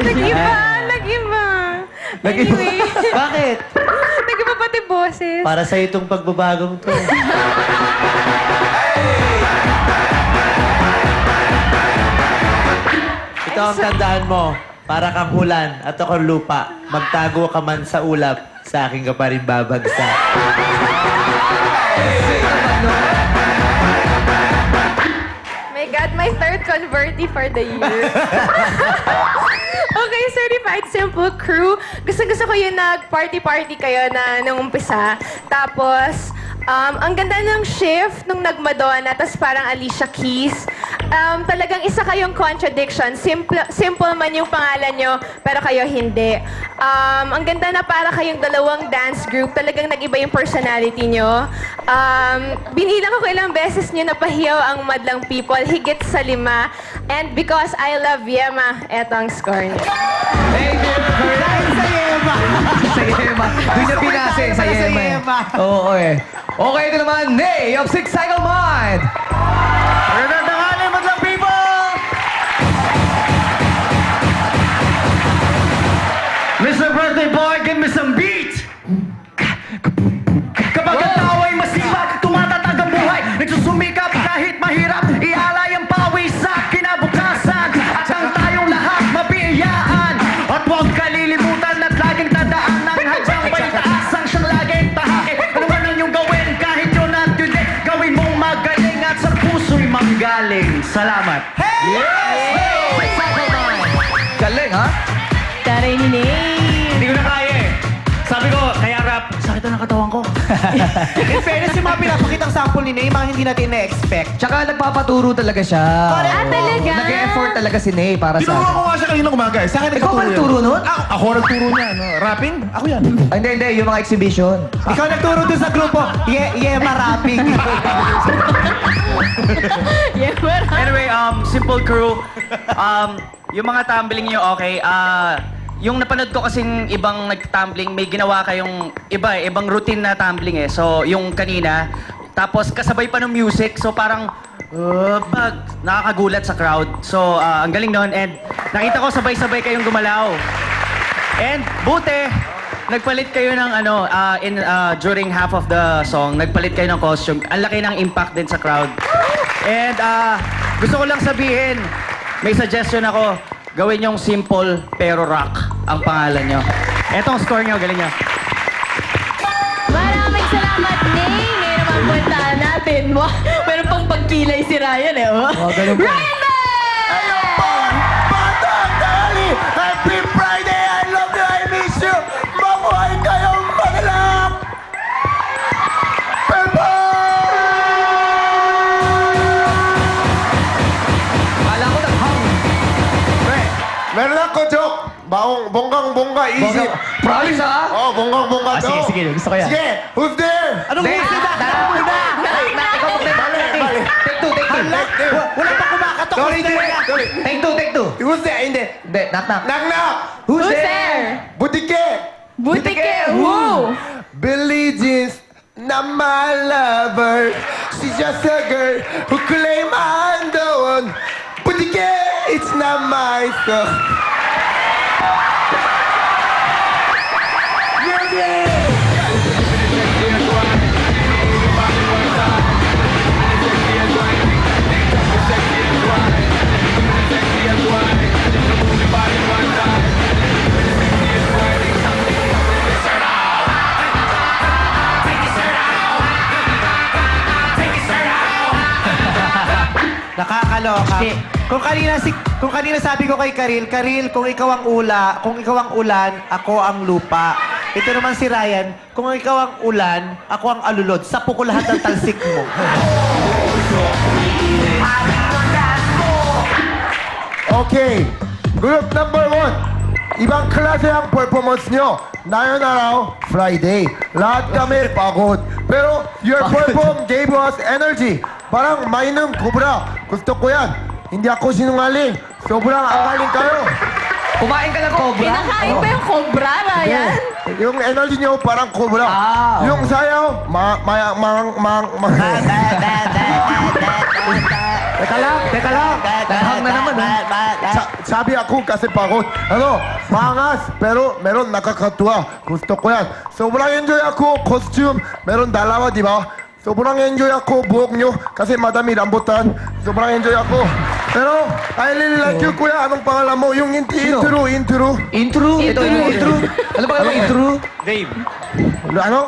Nag-iba, nag-iba. Anyway, Bakit? nag-iba pati boses. Para sa itong pagbabagong to. Ito ang tandaan mo. Para kang ulan at ako lupa. Magtago ka man sa ulap, sa akin ka pa rin babagsak. My God, my third converti for the year. Okay, Certified Simple Crew. Gusto ko yung nag-party-party kayo na nung umpisa. Tapos, ang ganda ng shift nung nag-Madonna, tapos parang Alicia Keys. Talagang isa kayong contradiction. Simple man yung pangalan nyo, pero kayo hindi. Ang ganda na para kayong dalawang dance group. Talagang nag-iba yung personality nyo. Binilang ko ilang beses nyo napahiyaw ang madlang people, higit sa 5. And because I love Yema, eto ang score niya. Thank you. Dahil sa Yema. Sa Yema. Doon niya pinase sa Yema. Oo eh. Okay, ito naman, Nay of Six Cycle Mind. Magandang tanghali, madlang people! Mr. Birthday Boy, give me some beat! Kapag ang tao ay masipag, tumatatag ang buhay, nagsusumikap kahit mahirap, ialay ang pawis sa kinabukasan. At ang tayong lahat mabiyayaan. At huwag kalilimutan at laging tandaan ng hadyang may taas ang siyang laging tahakin. Ano man inyong gawin, kahit yun at yun din, gawin mong magaling at sa puso'y manggaling. Salamat. Galing, ha? Taray ni Nate. Hindi ko na kaya eh. Sabi ko, kaya rap, sakit na ng katawan ko. In fairness, yung mga pinapakitang sample ni Ney, mga hindi natin na-expect. Tsaka nagpapaturo talaga siya. Ah, talaga? Nag-e-effort talaga si Nay para sa Tinuruan akin. ko nga siya kanina umaga eh. Sa akin Ikaw nagtuturo ba nagturo nun? Ako nagturo niya. No? Rapping? Ako yan. Ay, hindi. Yung mga exhibition. Ikaw nagturo dun sa grupo, Yema rapping. Anyway, Simple Crew, yung mga tumbling nyo, okay, yung napanood ko kasing ibang nag-tumbling, may ginawa kayong iba eh, ibang routine na tumbling eh. So, yung kanina, tapos kasabay pa ng music, so parang, nakakagulat sa crowd. So, ang galing nun, and nakita ko sabay-sabay kayong gumalaw. And, buti, nagpalit kayo ng during half of the song, nagpalit kayo ng costume. Ang laki ng impact din sa crowd. And gusto ko lang sabihin, may suggestion ako, gawin yung simple pero rock ang pangalan nyo. Etong score nyo, galing nyo. Maraming salamat, Nate. Ngayon naman puntahan natin. Meron pang pagkilay si Ryan eh. Oh. Ganun po. Ryan Man! Batang Dali! Happy Friday! I love you! I miss you! Mabuhay kayong magalak! Kala ko nag-hang. Meron ako joke! Bonggang-bongga, easy! Promise, ha? Oh, bonggang-bongga to! Sige, gusto ko yan. Sige! Who's there? Anong Nay, gusto na? Ikaw mag-take. Take two. Wala pa kumakatok. Sorry, sorry. Take two. Who's there? Hindi. Hindi, knock. Knock-knock! Who's Who's there? there? Butike! Butike! Woo! Billie Jeans, not my lover. She's just a girl who claim I'm the one. Butike, it's not my stuff. Nakakaloka. Kung kanina sabi ko kay Karil, kung ikaw ang ulan, ako ang lupa. Ito naman si Ryan, kung ikaw ang ulan, ako ang alulod. Sapo ko lahat ng talsik mo. Okay, group number 1. Ibang klase ang performance nyo. Ngayon araw, Friday. Lahat kami pagod. Pero your perform gave us energy. Parang mainom kubra. Gusto ko yan. Hindi ako sinungaling. Sobrang angaling kayo. Kumain ka ng cobra? Pinakain pa yung cobra, Ryan? Yung energy nyo parang kubra. Yung sayaw, Teka lang. Tahang na naman, Sabi ako kasi pagod. Ano, maangas, pero meron nakakatuwa. Gusto ko yan. Sobrang enjoy ako, costume. Meron dalawa, di ba? Sobrang enjoy ako, buhok nyo. Kasi madami rambutan. Sobrang enjoy ako. Pero, I really like you, kuya. Anong pangalan mo? Yung Sino? intro. Intro? Ito yung intro. Ano ba kayo intro? Ano?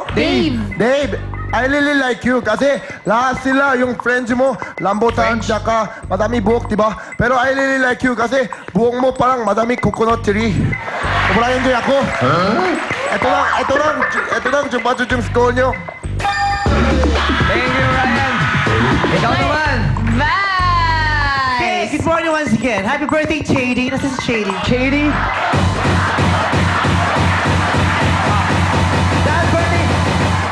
Dave, I really like you kasi lahat sila, yung friends mo, lambutan, tsaka madami buhok, di ba? Pero I really like you kasi buhok mo parang madami coconut tree. Sobrang enjoy ako. Ito lang, chupa-chuchung score nyo. Thank you, Ryan. Ikaw naman. Hey, good morning once again. Happy birthday, Shady. Nasa si Shady? Shady.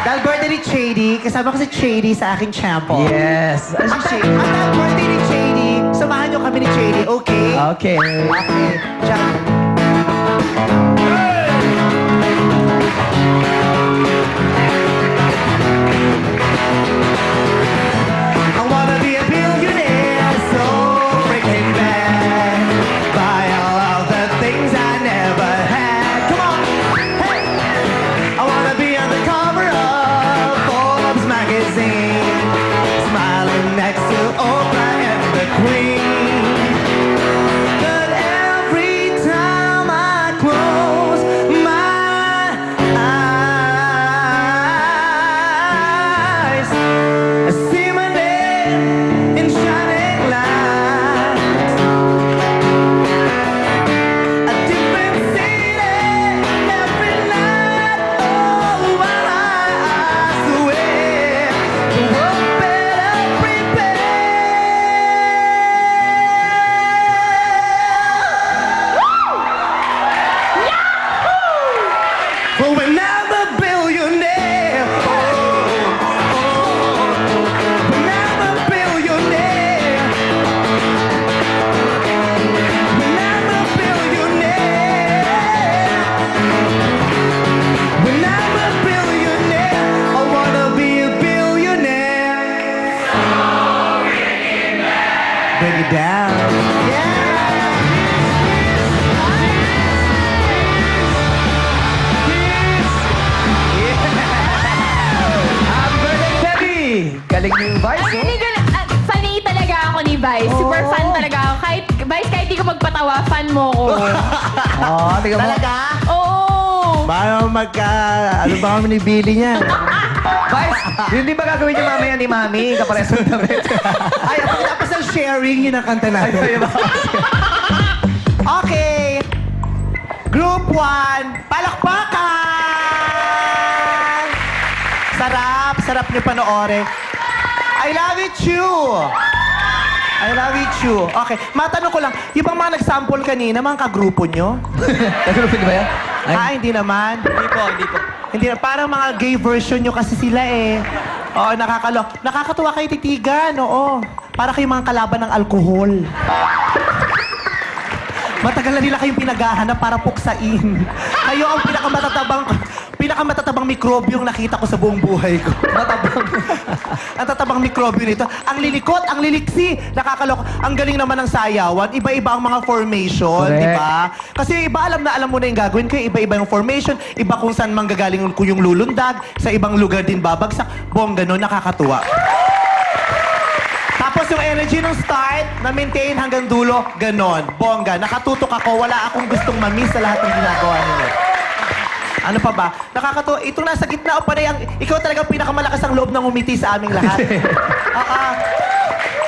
Dahil birthday ni Shady, kasama ko si Shady sa aking champo. Yes. Ano si Shady? At dahil birthday ni Shady, samahan niyo kami ni Shady, okay? Okay. Okay. Diyan. I wanna be a billionaire, so freaking bad. Buy all of the things I never had. Come on, hey! I wanna be on the cover of Forbes magazine, smiling next to Oprah and the Queen. But every time I close my eyes, I see my name in shining lights. A different city every night. Oh, my eyes away. The world better prepare. For when I'm a billionaire. When I'm a billionaire. When I'm a billionaire. When I'm a billionaire, I wanna be a billionaire. Bring it down. Yeah. Happy birthday, Debbie. Galing niyo yung Vice, Ay, oh. hindi ko na, funny talaga ako ni Vice. Super fan talaga ako. Kahit, Vice, kahit di ko magpatawa, fan mo ko. Oh, tingnan mo. Talaga? Oo. Paano ano ba kami ni Billy niya? Vice, yun din ba gagawin niyo mamaya ni Mami? Kapareso na rin. Ay, tapos ang sharing, yun ang kanta natin. Okay. Group 1, palakpakan! Sarap niyo panoorin. I love it, you. I love it, you. Okay, matanong ko lang, yung bang mga nag-sample kanina, mga kagrupo nyo? Nagulupin ba yan? Hindi naman. Hindi po. Hindi na, parang mga gay version nyo kasi sila eh. Oo, nakakatuwa kayo titigan, oo. Para kayong mga kalaban ng alkohol. Matagal na nila kayong pinaghahanap para puksain. Kayo ang pinakamatatabang mikrobyong nakita ko sa buong buhay ko. Matabang. Ang tatabang mikrobyo nito. Ang lilikot, ang liliksi. Nakakaloko. Ang galing naman ng sayawan. Iba-iba ang mga formation, Correct. di ba? Kasi iba alam mo na yung gagawin ko. Iba-iba yung formation. Iba kung saan manggagaling yung lulundag. Sa ibang lugar din babagsak. Bongga nun, nakakatuwa. Tapos yung energy ng start, na-maintain hanggang dulo, ganon. Bongga. Nakatutok ako, wala akong gustong mamiss sa lahat ng ginagawa ninyo. Ano pa ba? Nakakatuwa. Itong nasa gitna o panay, ikaw talaga pinakamalakas ang loob ng umiti sa aming lahat.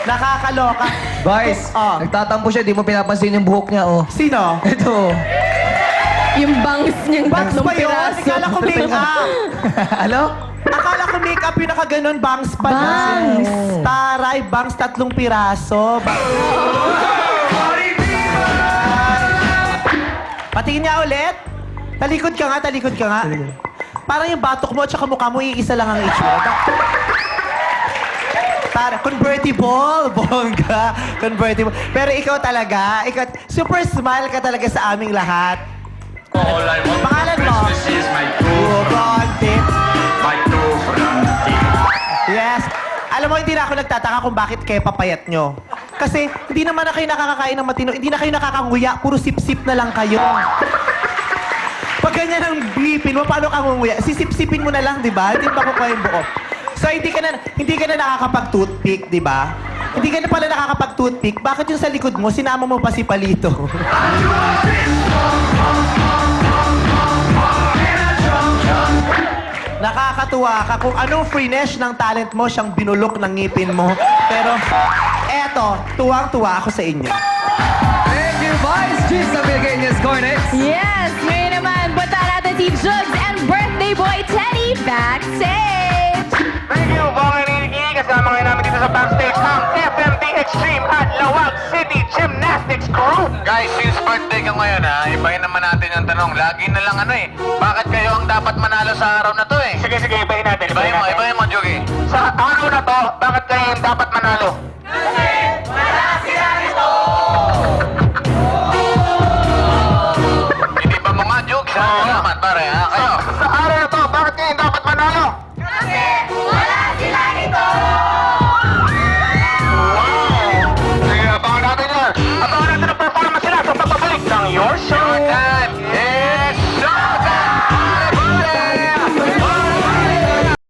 Nakakaloka. Vice, Oh. nagtatampo siya, di mo pinapansin yung buhok niya, oh. Sino? Ito. Yung bangs niyang Bangs tatlong pa yun? piraso. Akala ko make-up. Ano? Akala ko make-up yung nakaganon, bangs pa na. Bangs. Taray, bangs 3 piraso. Patingin niya ulit. Talikod ka nga. Parang yung batok mo at saka mukha mo, iisa lang ang itsura. Convertible, bongga. Convertible. Pero ikaw talaga, super smile ka talaga sa aming lahat. All I want Pangalan mo? for Christmas is my true friend. Yes. Alam mo, hindi na ako nagtataka kung bakit kayo papayat nyo. Kasi hindi naman na kayo nakakakain ng matino, hindi na kayo nakakanguya, puro sip-sip na lang kayo. Pag ganyan ang bipin mo, paano ka ngunguya? Sisip-sipin mo na lang, di ba? Hindi ba kukuha yung buo? So, hindi ka na nakakapag-toothpick, di ba? Hindi ka na pala nakakapag-toothpick. Bakit yung sa likod mo, sinama mo pa si Palito? Nakakatuwa ka kung anong freeness ng talent mo, siyang binulok ng ngipin mo. Pero, eto, tuwang-tuwa ako sa inyo. Thank you, Vice. Cheese sa binigay niya score next. Yes! Ngayon naman, punta natin si Jugs and birthday boy Teddy backstage! Thank you, Bong and Ricky. Kasama ngayon namin dito sa backstage ang FMD Extreme at Lawag City Gymnastics Crew. Guys, since birthday ka ngayon ha, ibahin naman natin yung tanong. Lagi na lang bakit kayo ang dapat manalo sa araw na to eh? Sige, ibahin natin. Ibahin mo, Jogi. Sa araw na to, bakit kayo ang dapat manalo?